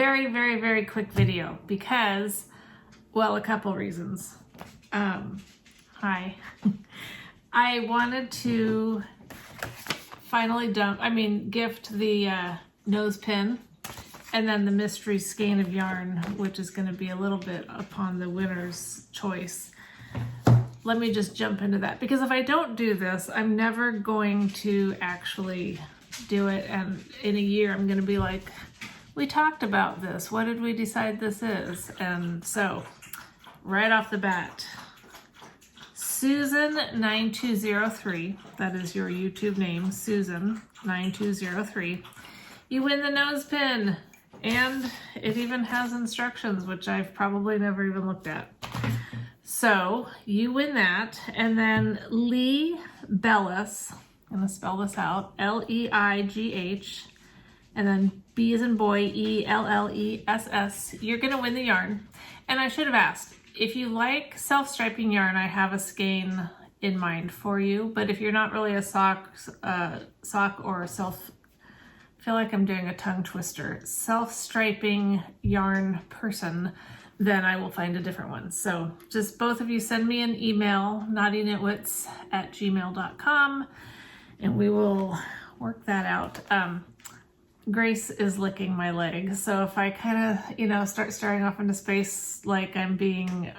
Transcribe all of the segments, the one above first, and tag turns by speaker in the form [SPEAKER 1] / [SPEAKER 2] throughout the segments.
[SPEAKER 1] very, very, very quick video because, well, a couple reasons. Hi. I wanted to finally gift the nose pin and then the mystery skein of yarn, which is going to be a little bit upon the winner's choice. Let me just jump into that, because if I don't do this, I'm never going to actually do it, and in a year I'm going to be like, we talked about this, what did we decide this is? And so right off the bat, Susan9203, that is your YouTube name, Susan9203, you win the nose pin, and it even has instructions, which I've probably never even looked at. So you win that, and then Lee Bellis, I'm gonna spell this out, L-E-I-G-H, and then B as in boy, E-L-L-E-S-S, you're gonna win the yarn. And I should have asked, if you like self-striping yarn, I have a skein in mind for you, but if you're not really a sock or I feel like I'm doing a tongue twister, self-striping yarn person, then I will find a different one. So just both of you send me an email, naughtyknitwits@gmail.com, and we will work that out. Grace is licking my leg, so if I kind of, start staring off into space like I'm being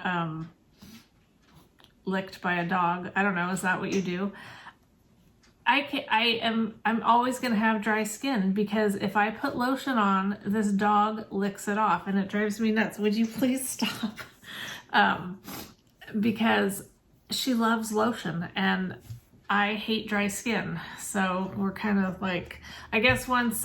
[SPEAKER 1] licked by a dog, I don't know, is that what you do? I'm always gonna have dry skin, because if I put lotion on, this dog licks it off and it drives me nuts. Would you please stop? Because she loves lotion and I hate dry skin. So we're kind of like, I guess once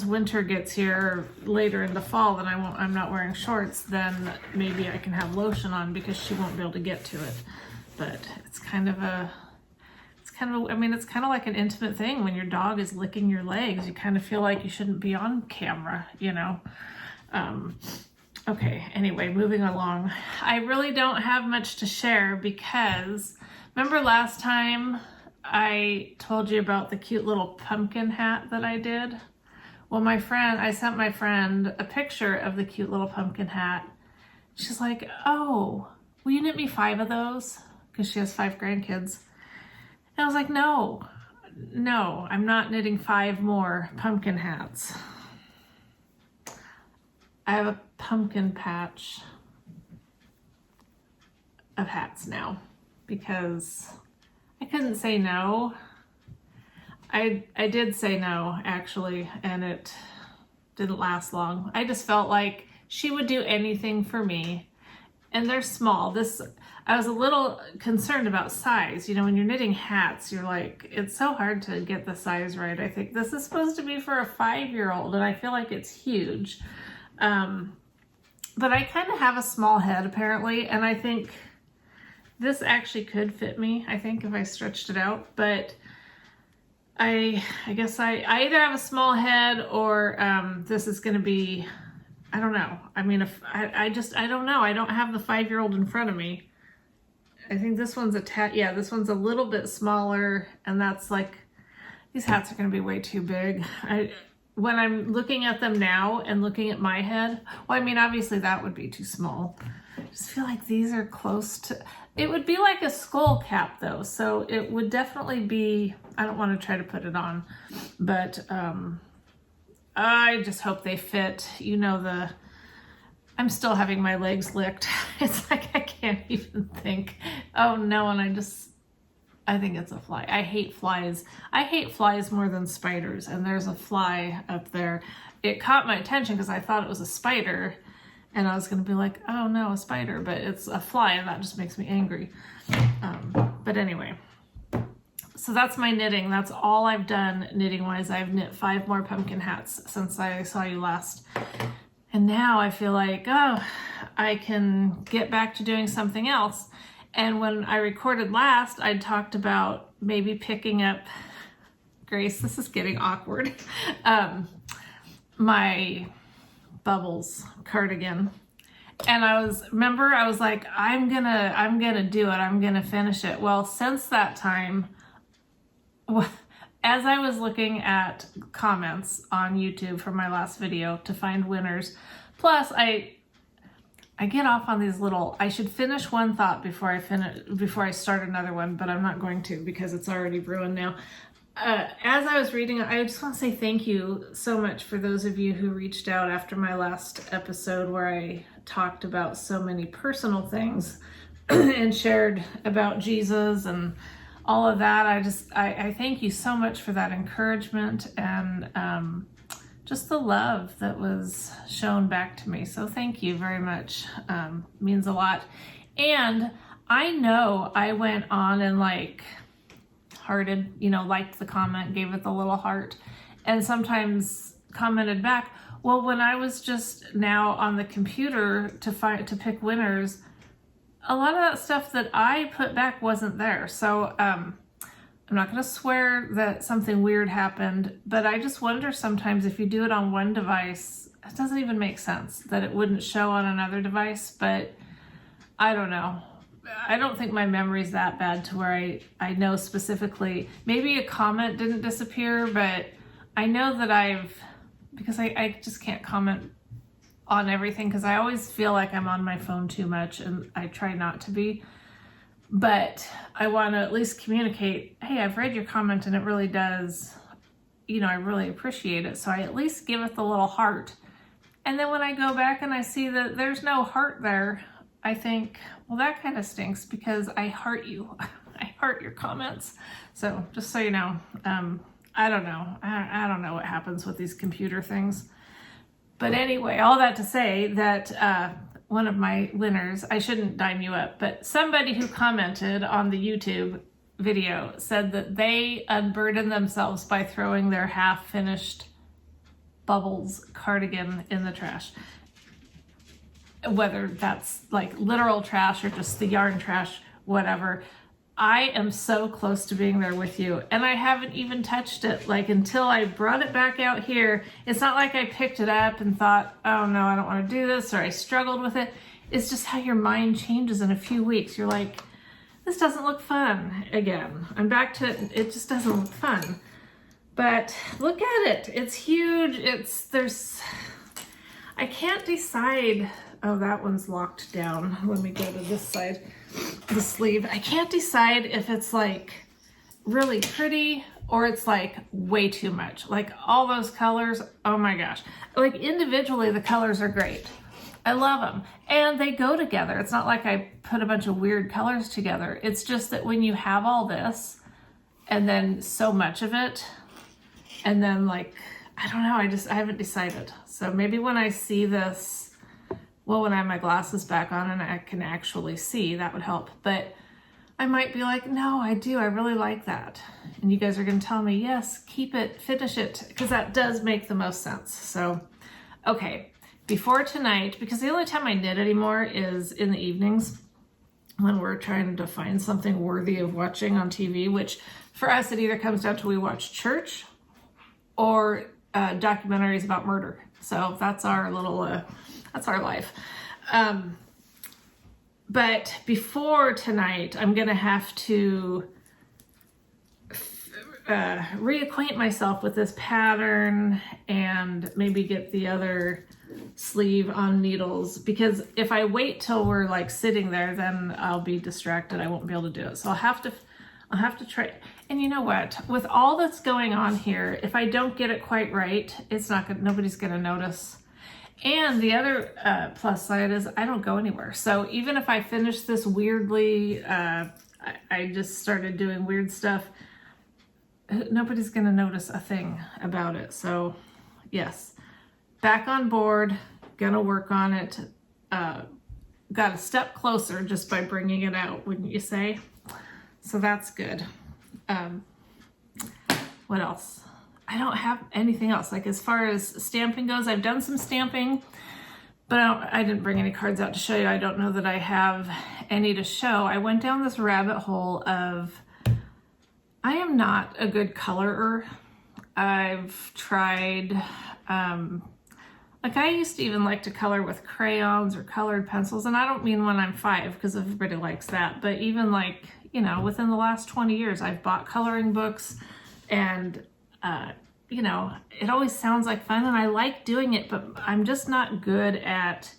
[SPEAKER 1] winter gets here later in the fall, then I'm not wearing shorts, then maybe I can have lotion on because she won't be able to get to it. But it's kind of like an intimate thing when your dog is licking your legs. You kind of feel like you shouldn't be on camera, Okay, anyway, moving along. I really don't have much to share because remember last time I told you about the cute little pumpkin hat that I did? Well, I sent my friend a picture of the cute little pumpkin hat. She's like, oh, will you knit me 5 of those? Because she has 5 grandkids. And I was like, no, I'm not knitting 5 more pumpkin hats. I have a pumpkin patch of hats now because I couldn't say no. I did say no, actually, and it didn't last long. I just felt like she would do anything for me. And they're small. I was a little concerned about size. When you're knitting hats, you're like, it's so hard to get the size right. I think this is supposed to be for a 5-year-old, and I feel like it's huge. But I kind of have a small head, apparently, and I think this actually could fit me, I think, if I stretched it out. But I guess I either have a small head or this is going to be, I don't know. I mean, I don't know. I don't have the 5-year-old in front of me. I think this one's this one's a little bit smaller, and that's like, these hats are going to be way too big. When I'm looking at them now and looking at my head, well, I mean, obviously that would be too small. I just feel like these are close to, it would be like a skull cap though. So it would definitely be, I don't want to try to put it on, but I just hope they fit. I'm still having my legs licked. It's like I can't even think. Oh no, and I think it's a fly. I hate flies. I hate flies more than spiders, and there's a fly up there. It caught my attention because I thought it was a spider, and I was gonna be like, oh no, a spider, but it's a fly, and that just makes me angry. But anyway, so that's my knitting. That's all I've done knitting-wise. I've knit 5 more pumpkin hats since I saw you last. And now I feel like, oh, I can get back to doing something else. And when I recorded last, I talked about maybe picking up, Grace, this is getting awkward, my Bubbles cardigan. And I was like, I'm gonna do it. I'm gonna finish it. Well, since that time, as I was looking at comments on YouTube for my last video to find winners, plus I get off on these little, I should finish one thought before I start another one, but I'm not going to because it's already ruined now. As I was reading, I just want to say thank you so much for those of you who reached out after my last episode where I talked about so many personal things and shared about Jesus and all of that. I thank you so much for that encouragement and just the love that was shown back to me. So thank you very much. Means a lot. And I know I went on and hearted, liked the comment, gave it the little heart, and sometimes commented back. Well, when I was just now on the computer to pick winners, a lot of that stuff that I put back wasn't there. So I'm not going to swear that something weird happened, but I just wonder sometimes if you do it on one device, it doesn't even make sense that it wouldn't show on another device, but I don't know. I don't think my memory's that bad to where I know specifically. Maybe a comment didn't disappear, but I know that because I just can't comment on everything because I always feel like I'm on my phone too much, and I try not to be. But I want to at least communicate, hey, I've read your comment and it really does, I really appreciate it. So I at least give it the little heart. And then when I go back and I see that there's no heart there, I think, well, that kind of stinks because I heart you. I heart your comments. So just so you know, I don't know. I don't know what happens with these computer things. But anyway, all that to say that one of my winners, I shouldn't dime you up, but somebody who commented on the YouTube video said that they unburdened themselves by throwing their half-finished Bubbles cardigan in the trash. Whether that's literal trash or just the yarn trash, whatever. I am so close to being there with you, and I haven't even touched it. Until I brought it back out here, it's not like I picked it up and thought, oh no, I don't want to do this, or I struggled with it. It's just how your mind changes in a few weeks. You're like, this doesn't look fun again. I'm back to it just doesn't look fun. But look at it. It's huge. I can't decide. Oh, that one's locked down. Let me go to this side, the sleeve. I can't decide if it's really pretty or it's way too much. All those colors, oh my gosh. Individually, the colors are great. I love them. And they go together. It's not like I put a bunch of weird colors together. It's just that when you have all this and then so much of it, and then I don't know, I haven't decided. So maybe when I see this, well, when I have my glasses back on and I can actually see, that would help. But I might be like, no, I really like that. And you guys are going to tell me, yes, keep it, finish it, because that does make the most sense. So, okay, before tonight, because the only time I knit anymore is in the evenings when we're trying to find something worthy of watching on TV, which for us, it either comes down to we watch church or documentaries about murder. So that's our little... that's our life. But before tonight, I'm going to have to reacquaint myself with this pattern and maybe get the other sleeve on needles, because if I wait till we're sitting there, then I'll be distracted. I won't be able to do it. So I'll have to try. And you know what? With all that's going on here, if I don't get it quite right, nobody's going to notice. And the other plus side is I don't go anywhere. So even if I finish this weirdly, I just started doing weird stuff, nobody's going to notice a thing about it. So yes, back on board, gonna work on it. Got a step closer just by bringing it out, wouldn't you say? So that's good. What else? I don't have anything else. As far as stamping goes, I've done some stamping, but I didn't bring any cards out to show you. I don't know that I have any to show. I went down this rabbit hole of, I am not a good colorer. I've tried, I used to even like to color with crayons or colored pencils, and I don't mean when I'm 5, because everybody likes that, but even within the last 20 years, I've bought coloring books. And, you know, it always sounds like fun and I like doing it, but I'm just not good at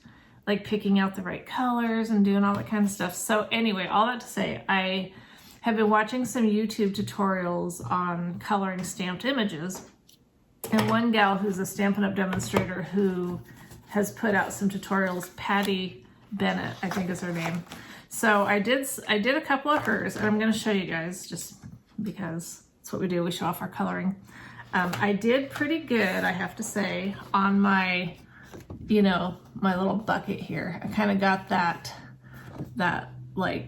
[SPEAKER 1] like picking out the right colors and doing all that kind of stuff. So anyway, all that to say, I have been watching some YouTube tutorials on coloring stamped images. And one gal who's a Stampin' Up! Demonstrator who has put out some tutorials, Patty Bennett, I think is her name. So I did a couple of hers, and I'm going to show you guys just because it's what we do. We show off our coloring. I did pretty good, I have to say, on my, you know, my little bucket here. I kind of got that like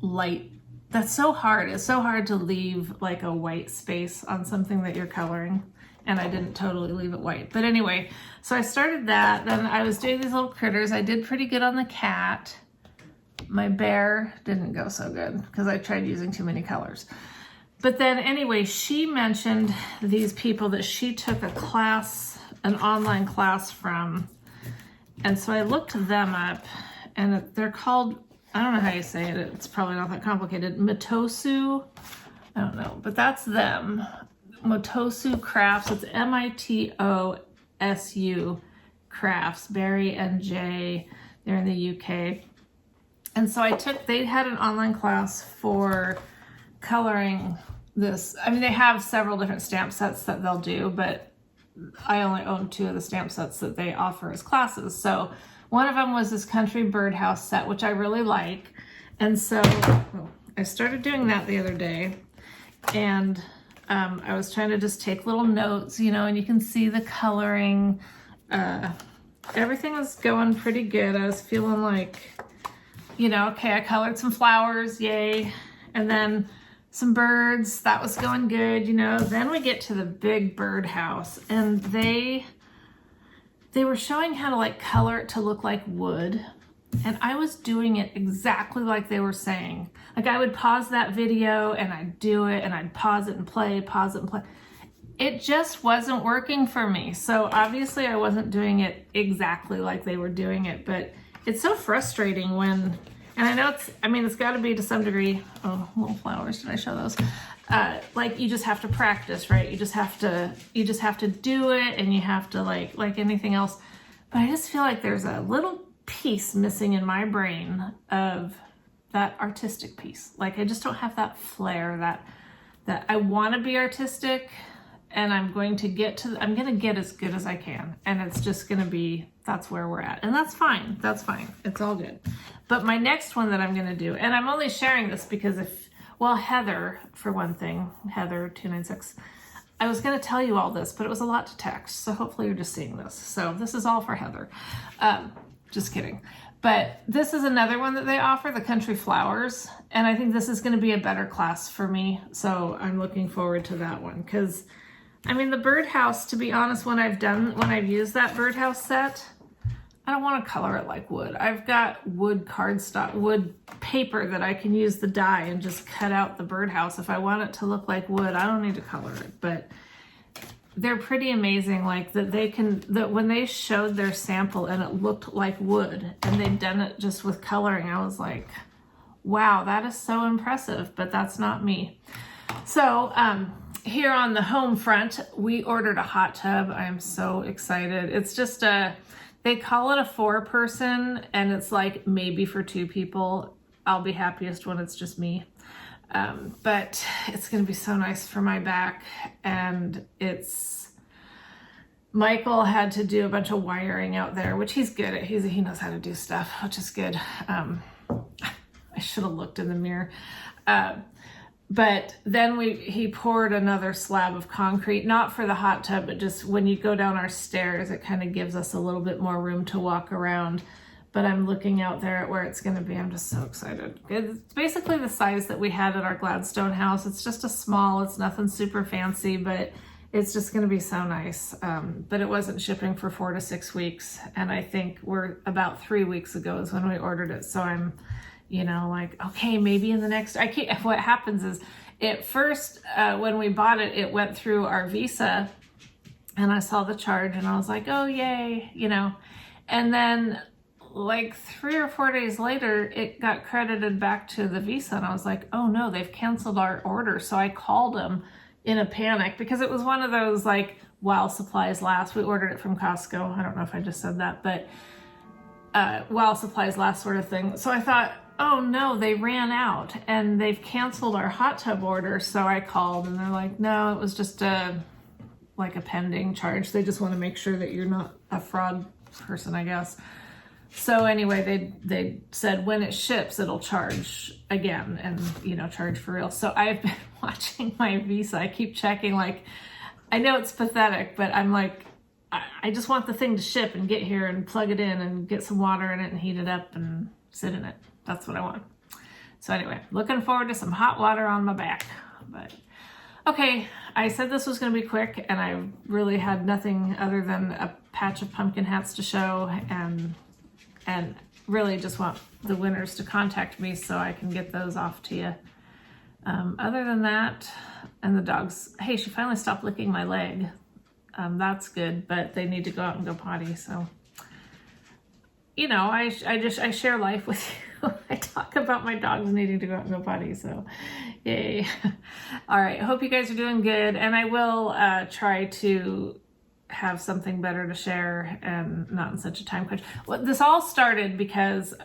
[SPEAKER 1] light. That's so hard. It's so hard to leave like a white space on something that you're coloring. And I didn't totally leave it white. But anyway, so I started that. Then I was doing these little critters. I did pretty good on the cat. My bear didn't go so good because I tried using too many colors. But then anyway, she mentioned these people that she took a class, an online class from. And so I looked them up and they're called, I don't know how you say it. It's probably not that complicated. Mitosu. I don't know, but that's them. Mitosu Crafts. It's MITOSU Crafts. Barry and Jay. They're in the UK. And so they had an online class for coloring this. I mean, they have several different stamp sets that they'll do, but I only own 2 of the stamp sets that they offer as classes. So one of them was this country birdhouse set, which I really like. And so I started doing that the other day. And I was trying to just take little notes, you know, and you can see the coloring. Everything was going pretty good. I was feeling like, you know, okay, I colored some flowers, yay. And then some birds, that was going good, you know. Then we get to the big birdhouse and they were showing how to like color it to look like wood. And I was doing it exactly like they were saying. Like I would pause that video and I'd do it and I'd pause it and play, pause it and play. It just wasn't working for me. So obviously I wasn't doing it exactly like they were doing it, but it's so frustrating when, and I know it's gotta be to some degree, oh, little flowers, did I show those? Like you just have to practice, right? You just have to do it and you have to like anything else. But I just feel like there's a little piece missing in my brain of that artistic piece. Like I just don't have that flair that I want to be artistic and I'm going to get as good as I can. And it's just going to be, that's where we're at. And that's fine. That's fine. It's all good. But my next one that I'm going to do, and I'm only sharing this because Heather, for one thing, Heather296, I was going to tell you all this, but it was a lot to text. So hopefully you're just seeing this. So this is all for Heather. Just kidding. But this is another one that they offer, the Country Flowers. And I think this is going to be a better class for me. So I'm looking forward to that one. Because, I mean, the birdhouse, to be honest, when I've used that birdhouse set, I don't want to color it like wood. I've got wood cardstock, wood paper that I can use the die and just cut out the birdhouse. If I want it to look like wood, I don't need to color it. But they're pretty amazing, like that when they showed their sample and it looked like wood and they'd done it just with coloring, I was like, wow, that is so impressive, but that's not me. So here on the home front, we ordered a hot tub. I'm so excited. It's just they call it a 4-person and it's like maybe for 2 people. I'll be happiest when it's just me. But it's going to be so nice for my back. And Michael had to do a bunch of wiring out there, which he's good at. He knows how to do stuff, which is good. I should have looked in the mirror. But then he poured another slab of concrete, not for the hot tub, but just when you go down our stairs, it kind of gives us a little bit more room to walk around. But I'm looking out there at where it's going to be. I'm just so excited. It's basically the size that we had at our Gladstone house. It's just it's nothing super fancy, but it's just going to be so nice. But it wasn't shipping for 4 to 6 weeks. And I think we're about 3 weeks ago is when we ordered it. So I'm, like, okay, maybe in the next, what happens is at first, when we bought it, it went through our Visa and I saw the charge and I was like, oh, yay, and then like 3 or 4 days later, it got credited back to the Visa and I was like, oh no, they've canceled our order. So I called them in a panic because it was one of those like while supplies last. We ordered it from Costco. I don't know if I just said that, but while supplies last sort of thing. So I thought, oh no, they ran out and they've canceled our hot tub order. So I called and they're like, no, it was just like a pending charge. They just want to make sure that you're not a fraud person, I guess. So anyway, they said when it ships, it'll charge again and, you know, charge for real. So I've been watching my Visa. I keep checking, like, I know it's pathetic, but I'm like, I just want the thing to ship and get here and plug it in and get some water in it and heat it up and sit in it. That's what I want. So anyway, looking forward to some hot water on my back. But okay, I said this was going to be quick and I really had nothing other than a patch of pumpkin hats to show and really just want the winners to contact me so I can get those off to you. Other than that, and the dogs, hey, she finally stopped licking my leg. That's good, but they need to go out and go potty. So, you know, I share life with you. I talk about my dogs needing to go out and go potty. So, yay. All right. I hope you guys are doing good. And I will try to have something better to share and not in such a time crunch. Well, this all started because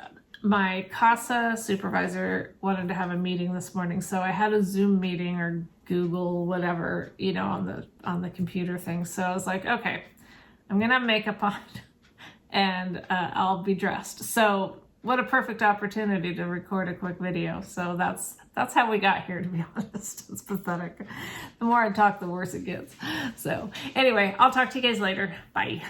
[SPEAKER 1] my CASA supervisor wanted to have a meeting this morning. So I had a Zoom meeting or Google, whatever, you know, on the computer thing. So I was like, okay, I'm going to have makeup on and I'll be dressed. So what a perfect opportunity to record a quick video. So that's how we got here, to be honest. It's pathetic. The more I talk, the worse it gets. So anyway, I'll talk to you guys later. Bye.